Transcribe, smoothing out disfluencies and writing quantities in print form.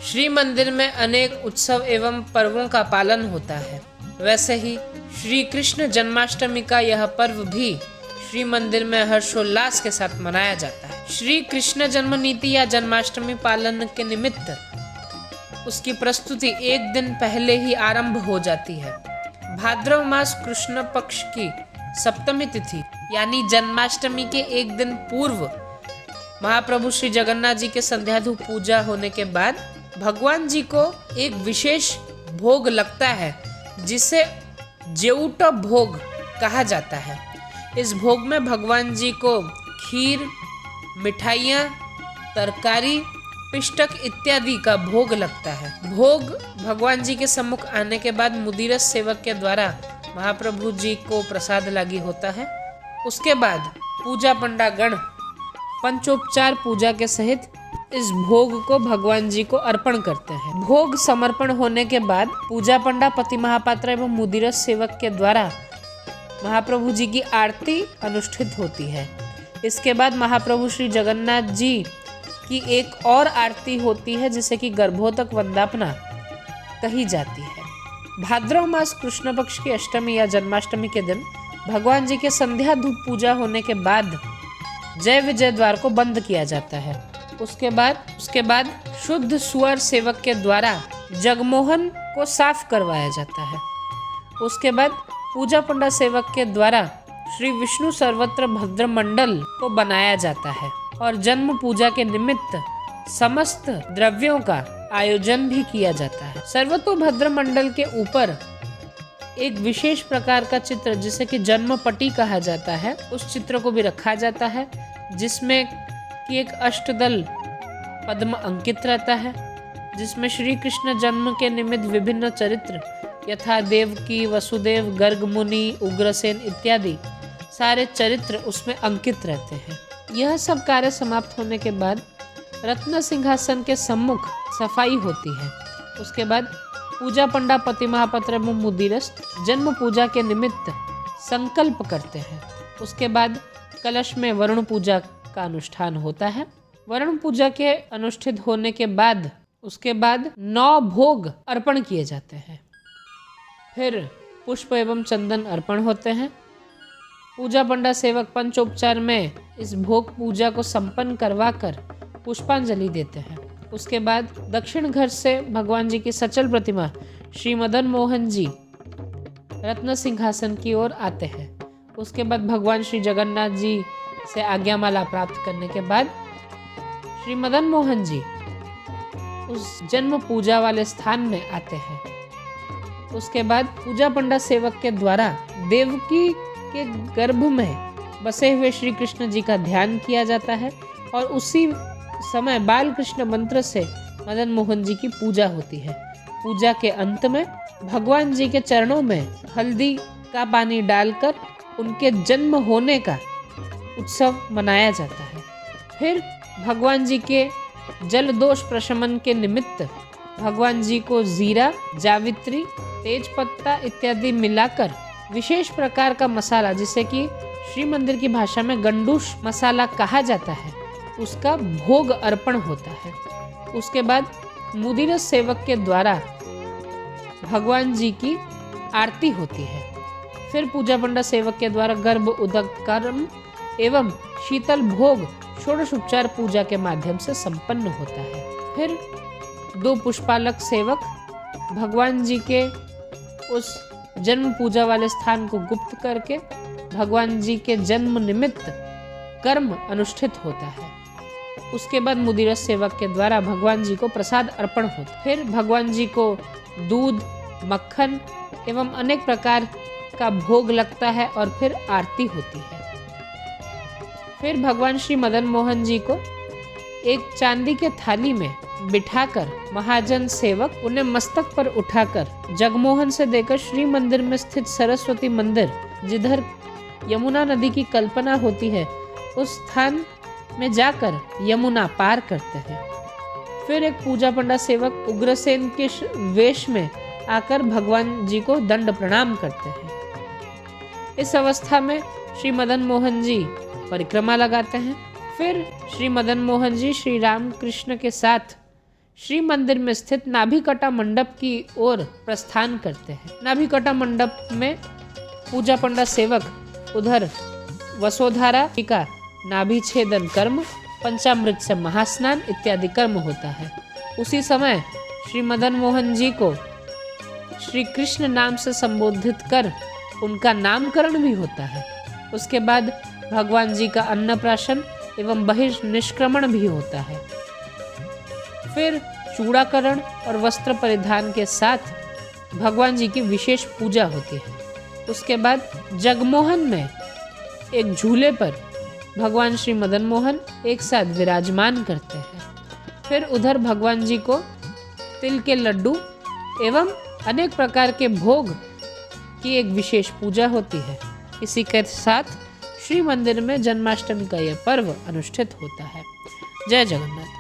श्री मंदिर में अनेक उत्सव एवं पर्वों का पालन होता है। वैसे ही श्री कृष्ण जन्माष्टमी का यह पर्व भी श्री मंदिर में हर्षोल्लास के साथ मनाया जाता है। श्री कृष्ण जन्म नीति या जन्माष्टमी पालन के निमित्त उसकी प्रस्तुति एक दिन पहले ही आरंभ हो जाती है। भाद्रव मास कृष्ण पक्ष की सप्तमी तिथि यानी जन्माष्टमी के एक दिन पूर्व महाप्रभु श्री जगन्नाथ जी के संध्याधूप पूजा होने के बाद भगवान जी को एक विशेष भोग लगता है जिसे जेऊट भोग कहा जाता है। इस भोग में भगवान जी को खीर, मिठाइयाँ, तरकारी, पिष्टक इत्यादि का भोग लगता है। भोग भगवान जी के सम्मुख आने के बाद मुदिरस सेवक के द्वारा महाप्रभु जी को प्रसाद लागी होता है। उसके बाद पूजा पंडा गण पंचोपचार पूजा के सहित इस भोग को भगवान जी को अर्पण करते हैं। भोग समर्पण होने के बाद पूजा पंडा, पति महापात्र एवं मुदिरस सेवक के द्वारा महाप्रभु जी की आरती अनुष्ठित होती है। इसके बाद महाप्रभु श्री जगन्नाथ जी की एक और आरती होती है जिसे कि गर्भोदक वंदापना कही जाती है। भाद्रव मास कृष्ण पक्ष की अष्टमी या जन्माष्टमी के दिन भगवान जी के संध्या धूप पूजा होने के बाद जय विजय द्वार को बंद किया जाता है। उसके बाद शुद्ध सुअर सेवक के द्वारा जगमोहन को साफ करवाया जाता है। उसके बाद पूजा पंडा सेवक के द्वारा श्री विष्णु सर्वत्र भद्र मंडल को बनाया जाता है और जन्म पूजा के निमित्त समस्त द्रव्यों का आयोजन भी किया जाता है। सर्वतोभद्र मंडल के ऊपर एक विशेष प्रकार का चित्र जिसे कि जन्म पटी कहा जाता है, उस चित्र को भी रखा जाता है जिसमें कि एक अष्टदल पद्म अंकित रहता है, जिसमें श्री कृष्ण जन्म के निमित्त विभिन्न चरित्र यथा देवकी, वसुदेव, गर्ग मुनि, उग्रसेन इत्यादि सारे चरित्र उसमें अंकित रहते हैं। यह सब कार्य समाप्त होने के बाद रत्न सिंहासन के सम्मुख सफाई होती है। उसके बाद पूजा पंडा, पति महापात्र एवं मुदिरस जन्म पूजा के निमित्त संकल्प करते हैं। उसके बाद कलश में वरुण पूजा का अनुष्ठान होता है। वरुण पूजा के अनुष्ठित होने के बाद उसके बाद 9 भोग अर्पण किए जाते हैं। फिर पुष्प एवं चंदन अर्पण होते हैं। पूजा पंडा सेवक पंचोपचार में इस भोग पूजा को संपन्न करवाकर पुष्पांजलि देते हैं। उसके बाद दक्षिण घर से भगवान जी की सचल प्रतिमा श्री मदन मोहन जी रत्न सिंहासन की ओर आते हैं। उसके बाद भगवान श्री जगन्नाथ जी से आज्ञामाला प्राप्त करने के बाद श्री मदन मोहन जी उस जन्म पूजा वाले स्थान में आते हैं। उसके बाद पूजा पंडा सेवक के द्वारा देवकी के गर्भ में बसे हुए श्री कृष्ण जी का ध्यान किया जाता है और उसी समय बाल कृष्ण मंत्र से मदन मोहन जी की पूजा होती है। पूजा के अंत में भगवान जी के चरणों में हल्दी का पानी डालकर उनके जन्म होने का उत्सव मनाया जाता है। फिर भगवान जी के जल दोष प्रशमन के निमित्त भगवान जी को जीरा, जावित्री, तेज पत्ता इत्यादि मिलाकर विशेष प्रकार का मसाला जिसे कि श्री मंदिर की भाषा में गंडूश मसाला कहा जाता है, उसका भोग अर्पण होता है। उसके बाद मुदिरस सेवक के द्वारा भगवान जी की आरती होती है। फिर पूजा पंडा सेवक के द्वारा गर्भ उदक कर्म एवं शीतल भोग षोडशोपचार पूजा के माध्यम से संपन्न होता है। फिर 2 पुष्पालक सेवक भगवान जी के उस जन्म पूजा वाले स्थान को गुप्त करके भगवान जी के जन्म निमित्त कर्म अनुष्ठित होता है। उसके बाद मुदिरस सेवक के द्वारा भगवान जी को प्रसाद अर्पण होता है। फिर भगवान जी को दूध, मक्खन एवं अनेक प्रकार का भोग लगता है और फिर आरती होती है। फिर भगवान श्री मदन मोहन जी को एक चांदी के थाली में बिठाकर महाजन सेवक उन्हें मस्तक पर उठाकर जगमोहन से देकर श्री मंदिर में स्थित सरस्वती मंदिर जिधर यमुना नदी की कल्पना होती है उस स्थान में जाकर यमुना पार करते हैं। फिर एक पूजा पंडा सेवक उग्रसेन के वेश में आकर भगवान जी को दंड प्रणाम करते हैं। इस अवस्था में श्री मदन मोहन जी परिक्रमा लगाते हैं। फिर श्री मदन मोहन जी श्री राम कृष्ण के साथ श्री मंदिर में स्थित नाभिकटा मंडप की ओर प्रस्थान करते हैं। नाभिकटा मंडप में पूजा पंडा सेवक उधर वसोधारा का नाभि छेदन कर्म, पंचामृत से महास्नान इत्यादि कर्म होता है। उसी समय श्री मदन मोहन जी को श्री कृष्ण नाम से संबोधित कर उनका नामकरण भी होता है। उसके बाद भगवान जी का अन्नप्राशन एवं बहिर्निष्क्रमण भी होता है। फिर चूड़ाकरण और वस्त्र परिधान के साथ भगवान जी की विशेष पूजा होती है। उसके बाद जगमोहन में एक झूले पर भगवान श्री मदन मोहन एक साथ विराजमान करते हैं। फिर उधर भगवान जी को तिल के लड्डू एवं अनेक प्रकार के भोग की एक विशेष पूजा होती है। इसी के साथ श्री मंदिर में जन्माष्टमी का यह पर्व अनुष्ठित होता है। जय जगन्नाथ।